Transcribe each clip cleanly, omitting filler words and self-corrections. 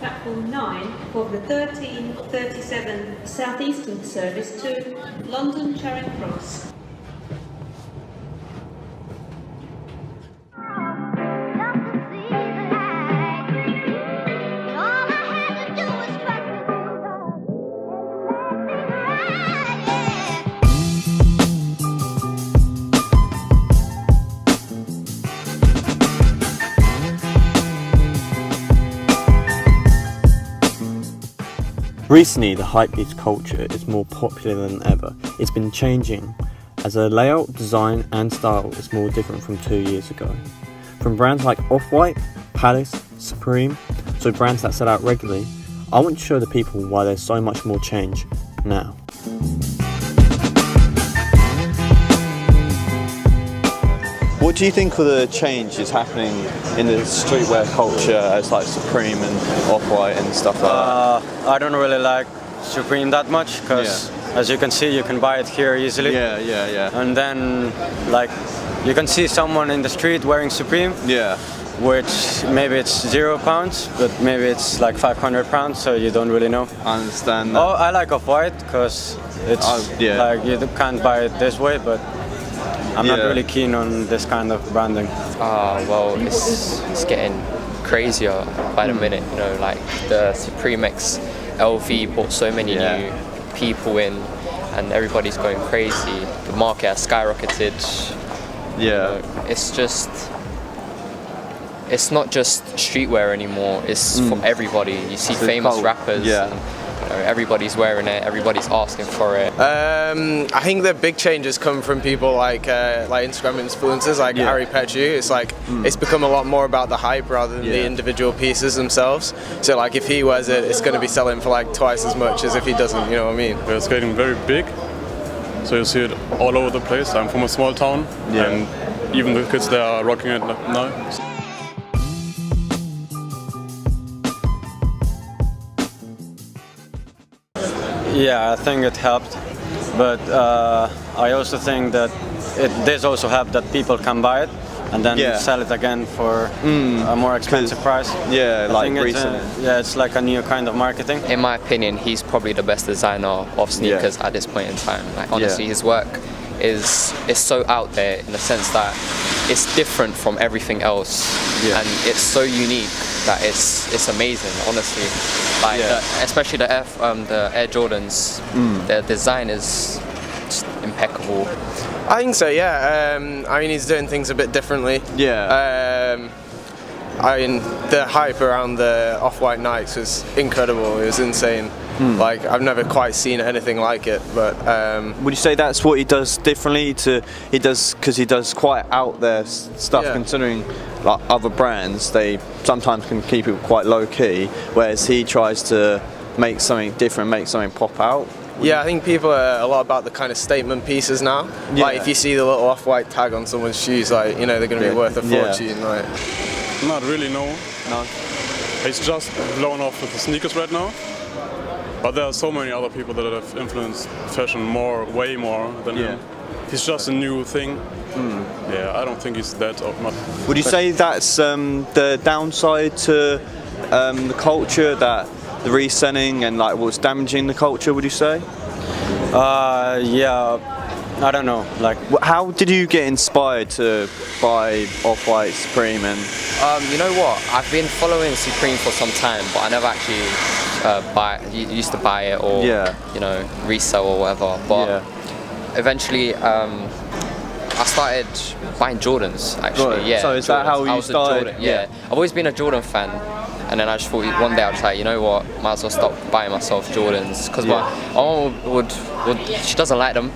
platform 9 for the 13:37 Southeastern service to London Charing Cross. Recently, the hypebeast culture is more popular than ever. It's been changing as a layout, design and style is more different from 2 years ago. From brands like Off-White, Palace, Supreme, so brands that sell out regularly, I want to show the people why there's so much more change now. What do you think of the changes happening in the streetwear culture as like Supreme and Off-White and stuff like that? I don't really like Supreme that much because as you can see, you can buy it here easily. Yeah. And then like you can see someone in the street wearing Supreme. Yeah. Which maybe it's £0, but maybe it's like £500, so you don't really know. I understand that. Oh, I like Off-White because it's like you can't buy it this way, but I'm not really keen on this kind of branding. Well, it's getting crazier by the minute, you know, like the Supreme X LV brought so many new people in and everybody's going crazy. The market has skyrocketed. Yeah. You know, it's not just streetwear anymore, it's for everybody. You see famous rappers. And, everybody's wearing it, everybody's asking for it. I think the big changes come from people like Instagram influencers like Harry Petru. It's like it's become a lot more about the hype rather than the individual pieces themselves. So like if he wears it, it's going to be selling for like twice as much as if he doesn't, you know what I mean? It's getting very big, so you see it all over the place. I'm from a small town and even the kids there are rocking it now. Yeah, I think it helped, but I also think that this also helped that people can buy it and then sell it again for a more expensive price. Yeah, I like think recently. it's like a new kind of marketing. In my opinion, he's probably the best designer of sneakers at this point in time. Like honestly, his work is so out there in the sense that it's different from everything else, and it's so unique that it's amazing, honestly. Like especially the Air Jordans, their design is just impeccable. I think so, yeah. I mean, he's doing things a bit differently. Yeah. I mean, the hype around the Off-White Nikes was incredible. It was insane. Like, I've never quite seen anything like it. But would you say that's what he does differently because he does quite out there stuff, considering like other brands, they sometimes can keep it quite low key, whereas he tries to make something different, make something pop out? Yeah, I think people are a lot about the kind of statement pieces now. Like if you see the little Off-White tag on someone's shoes, like, you know, they're going to be worth a fortune. Like. Not really, no. It's just blown off with the sneakers right now. But there are so many other people that have influenced fashion way more than him. He's just a new thing. Yeah, I don't think he's that much. Would you say that's the downside to the culture, that the reselling and like what's damaging the culture, would you say? Yeah, I don't know. Like, how did you get inspired to buy Off-White, Supreme, and? You know what? I've been following Supreme for some time, but I never actually used to buy it or you know, resell or whatever. But eventually, I started buying Jordans. Actually, Right. So is that how you started? I've always been a Jordan fan. And then I just thought one day I was like, you know what, might as well stop buying myself Jordans, because my mom would she doesn't like them,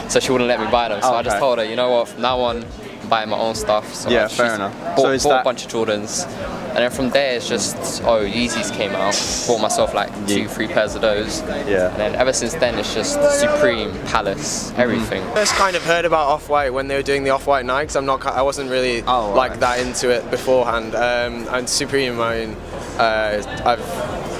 so she wouldn't let me buy them. So I just told her, you know what, from now on, I'm buying my own stuff. So fair enough. Bought a bunch of Jordans, and then from there it's just Yeezys came out. Bought myself like 2-3 pairs of those. And then ever since then it's just Supreme, Palace, everything. I first kind of heard about Off-White when they were doing the Off-White Nikes. I wasn't really like that into it beforehand. And Supreme, I mean, I've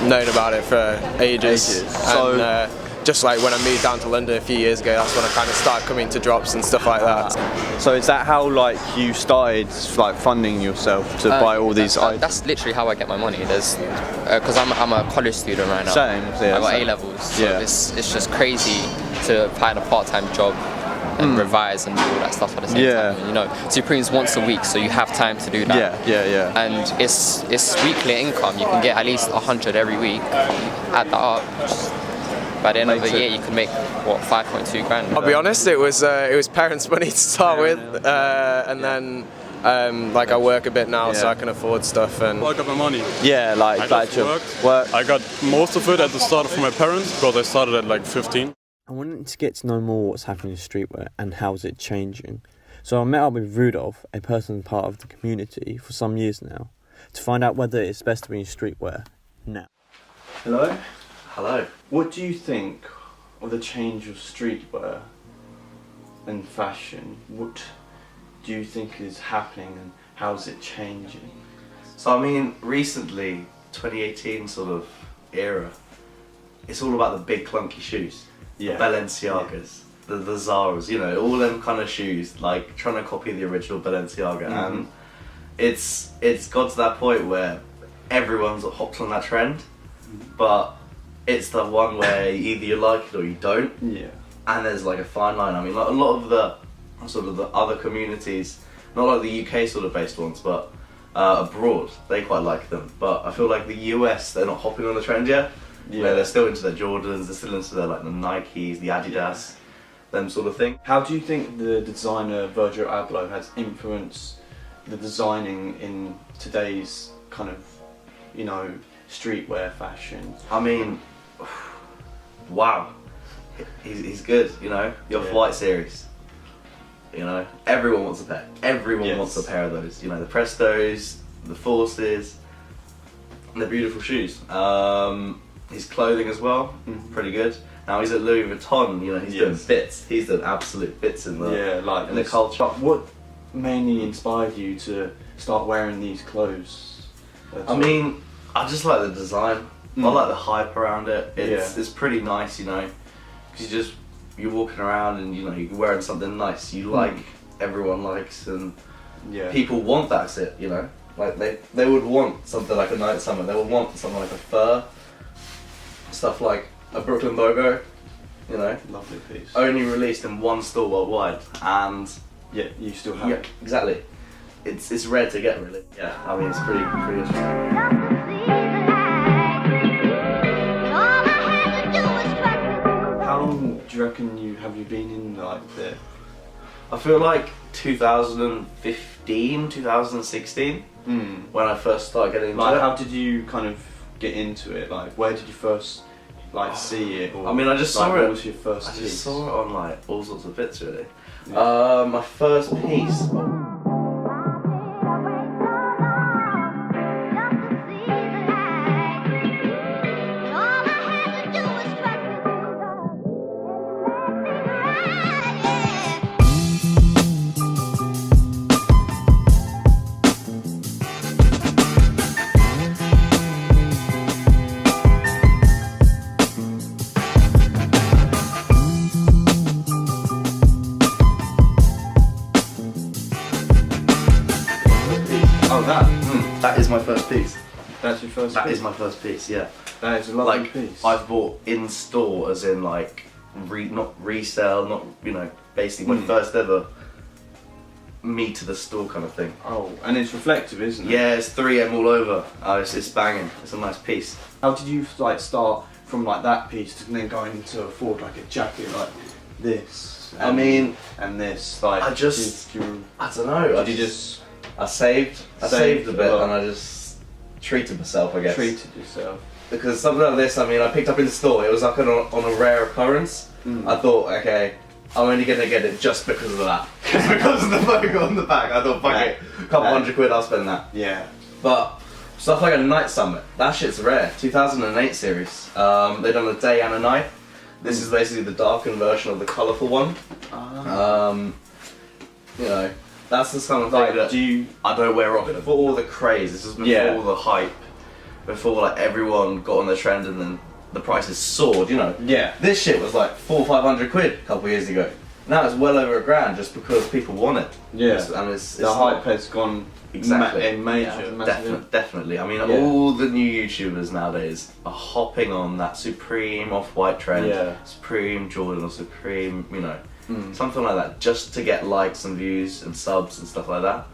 known about it for ages. So just like when I moved down to London a few years ago, that's when I kind of started coming to drops and stuff like that. So is that how like you started like funding yourself to buy all these items? That's literally how I get my money. There's because I'm a college student right now. Same. Yeah, I got A levels. So yeah. it's just crazy to find a part-time job and revise and do all that stuff at the same time. And, you know, Supreme's once a week, so you have time to do that. Yeah. And it's weekly income. You can get at least 100 every week. Add that up. By the end of the year, you can make what 5.2 grand. I'll be honest, it was parents' money to start with, and then like I work a bit now, so I can afford stuff. And I got my money. Yeah, like I just worked. I got most of it at the start from my parents because I started at like 15. I wanted to get to know more what's happening in streetwear and how is it changing. So I met up with Rudolph, a person part of the community for some years now, to find out whether it's best to be in streetwear now. Hello? Hello. What do you think of the change of streetwear and fashion? What do you think is happening and how is it changing? So I mean, recently, 2018 sort of era, it's all about the big clunky shoes. Yeah. The Balenciagas, the Zaras, you know, all them kind of shoes, like trying to copy the original Balenciaga. And it's got to that point where everyone's hopped on that trend, but it's the one where either you like it or you don't. Yeah. And there's like a fine line. I mean, like a lot of the sort of the other communities, not like the UK sort of based ones, but abroad, they quite like them. But I feel like the US, they're not hopping on the trend yet. Yeah. They're still into their Jordans, they're still into their like the Nikes, the Adidas, them sort of thing. How do you think the designer Virgil Abloh has influenced the designing in today's kind of, you know, streetwear fashion? I mean, wow, he's good, you know, the Off-White series. You know, everyone wants a pair. Everyone wants a pair of those. You know, the Prestos, the Forces, and they're beautiful shoes. His clothing as well, pretty good. Now he's at Louis Vuitton. You know, he's doing bits. He's doing absolute bits in the culture. What mainly inspired you to start wearing these clothes? I mean, I just like the design. I like the hype around it. It's pretty nice, you know, because you're walking around and you know you're wearing something nice you like, everyone likes, and people want that shit, you know, like they would want something like a Night Summer, they would want something like a fur, stuff like a Brooklyn Bogo, you know, lovely piece, only released in one store worldwide, and you still have it. Exactly, it's rare to get, really. I mean, it's pretty interesting. How long do you reckon have you been in like the? I feel like 2015, 2016, when I first started getting into it. How did you kind of get into it? Like, where did you first like see it? Or, I mean, I just saw it. What was your first piece? I just saw it on like all sorts of bits, really. My first piece. That is my first piece. That's your first piece? That is my first piece, yeah. That is a lovely piece. I've bought in store, as in like, not resale, not, you know, basically my first ever me to the store kind of thing. Oh, and it's reflective, isn't it? Yeah, it's 3M all over. It's banging. It's a nice piece. How did you like start from like that piece to then going to afford like a jacket like this? I mean, and this, like, I don't know. I saved a bit, and I just treated myself, I guess. Treated yourself. Because something like this, I mean, I picked up in the store. It was like on a rare occurrence. I thought, okay, I'm only gonna get it just because of that. Just because of the logo on the back. I thought, fuck it, a couple £100, I'll spend that. Yeah. But stuff like a Night Summit, that shit's rare. 2008 series. They've done a day and a night. This is basically the darkened version of the colourful one. You know, that's the kind of thing that I don't wear often. Before all the craze, this was before all the hype, before like everyone got on the trend and then the prices soared, you know. Yeah. This shit was like 400 or 500 quid a couple of years ago. Now it's well over $1,000 just because people want it. Yeah. And it's the hype has gone exactly major. Definitely. I mean, all the new YouTubers nowadays are hopping on that Supreme off-white trend. Yeah. Supreme Jordan or Supreme, you know, something like that, just to get likes and views and subs and stuff like that.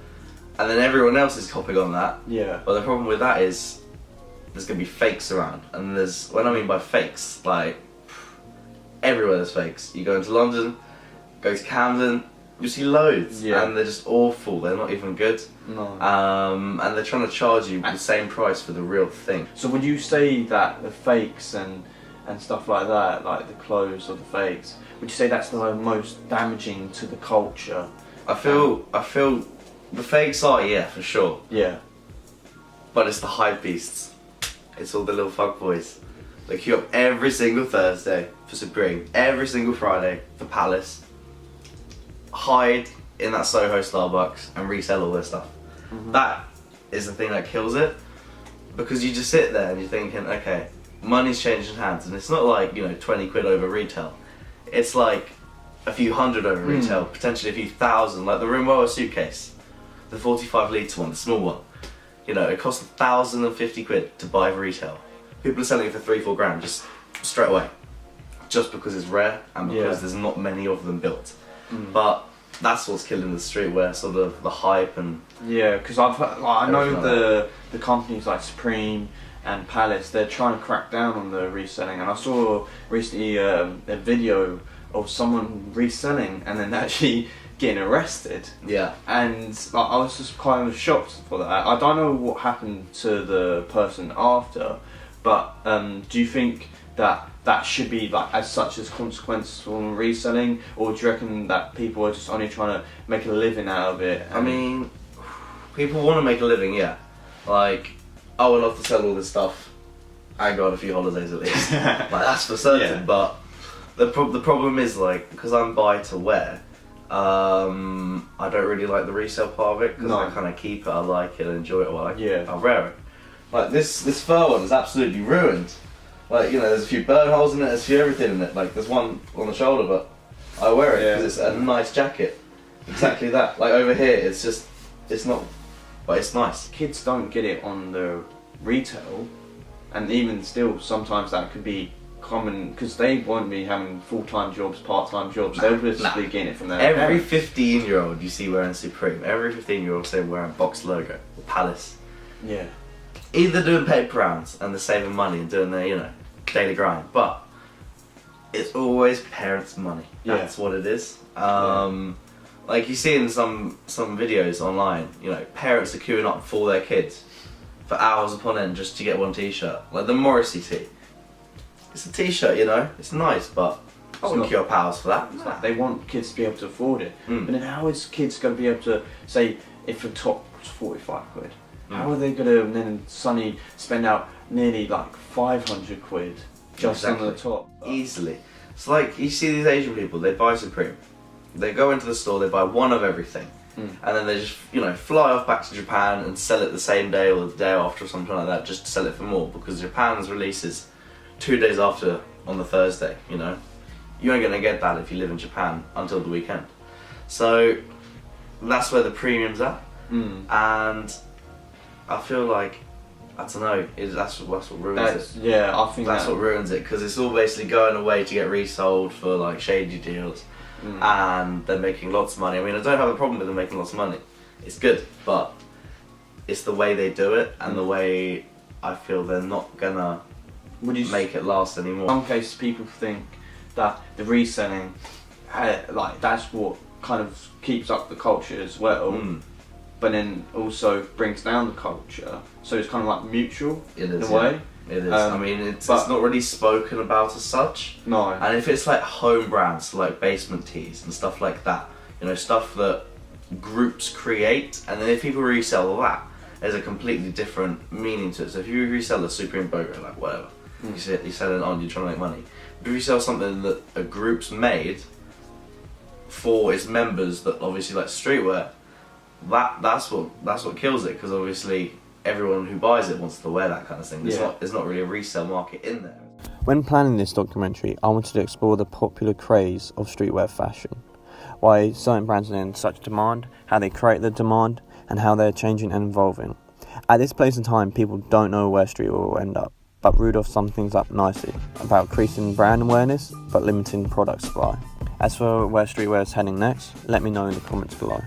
And then everyone else is hopping on that. Yeah. But the problem with that is there's gonna be fakes around, and there's, what I mean by fakes, like everywhere there's fakes. You go into London, go to Camden, you see loads, and they're just awful. They're not even good. No. And they're trying to charge you the same price for the real thing. So would you say that the fakes and stuff like that, like the clothes or the fakes, would you say that's the most damaging to the culture? I feel the fakes are, yeah, for sure. Yeah. But it's the hype beasts. It's all the little fuckboys. They queue up every single Thursday for Supreme, every single Friday for Palace, hide in that Soho Starbucks and resell all their stuff. That is the thing that kills it, because you just sit there and you're thinking, okay, money's changing hands, and it's not like, you know, 20 quid over retail. It's like a few hundred over retail, potentially a few thousand, like the Rimowa suitcase, the 45 litre one, the small one. You know, it costs 1,050 quid to buy for retail. People are selling it for 3-4 grand just straight away, just because it's rare and because there's not many of them built. But that's what's killing the streetwear, sort of the hype and. Yeah, because I know the companies like Supreme and Palace, they're trying to crack down on the reselling, and I saw recently a video of someone reselling and then actually getting arrested. Yeah. And I was just kind of shocked for that. I don't know what happened to the person after, but do you think that should be like as such as consequences from reselling, or do you reckon that people are just only trying to make a living out of it? I mean, people want to make a living, yeah. Like, I would love to sell all this stuff and go on a few holidays at least. Like, that's for certain. But the problem is, like, because I'm buy to wear, I don't really like the resale part of it, because I kind of keep it, I like it, I enjoy it, I'll wear it. Like this fur one is absolutely ruined. Like, you know, there's a few burn holes in it, there's a few everything in it. Like, there's one on the shoulder, but I wear it because it's a nice jacket. Exactly that. Like, over here, it's just, it's not, but it's nice. Kids don't get it on the retail, and even still, sometimes that could be common, because they won't be having full-time jobs, part-time jobs. They'll just be getting it from their Every parents. 15-year-old you see wearing Supreme, every 15-year-old say wearing Box logo, or Palace. Yeah. Either doing paper rounds and they're saving money and doing their, you know, daily grind, but it's always parents' money. That's what it is. Like you see in some videos online, you know, parents are queuing up for their kids for hours upon end just to get one t-shirt. Like the Morrissey tee. It's a t-shirt, you know, it's nice, but I wouldn't queue up hours for that. It's like they want kids to be able to afford it. But then how is kids going to be able to, say, if a top was 45 quid, how are they going to then suddenly spend out nearly like 500 quid just on the top? Easily. It's like, you see these Asian people, they buy Supreme. They go into the store, they buy one of everything. And then they just, you know, fly off back to Japan and sell it the same day or the day after or something like that, just to sell it for more, because Japan's releases 2 days after on the Thursday, you know. You ain't gonna get that if you live in Japan until the weekend. So that's where the premium's at. And I feel like, I don't know, that's what ruins it. Yeah, I think that's what ruins it, because it's all basically going away to get resold for like shady deals, and they're making lots of money. I mean, I don't have a problem with them making lots of money. It's good, but it's the way they do it and the way I feel they're not gonna make it last anymore. In some cases, people think that the reselling, like that's what kind of keeps up the culture as well. But then also brings down the culture, so it's kind of like mutual in a way. It is. I mean, it's not really spoken about as such. No. And if it's like home brands, like basement tees and stuff like that, you know, stuff that groups create, and then if people resell that, there's a completely different meaning to it. So if you resell a Supreme BOGO, like whatever, you sell it on, you're trying to make money. But if you sell something that a group's made for its members that obviously like streetwear, that's what kills it, because obviously everyone who buys it wants to wear that kind of thing. There's not really a resale market in there. When planning this documentary, I wanted to explore the popular craze of streetwear fashion, why certain brands are in such demand, how they create the demand, and how they're changing and evolving. At this place and time, people don't know where streetwear will end up, but Rudolph sums things up nicely about increasing brand awareness but limiting product supply. As for where streetwear is heading next, let me know in the comments below.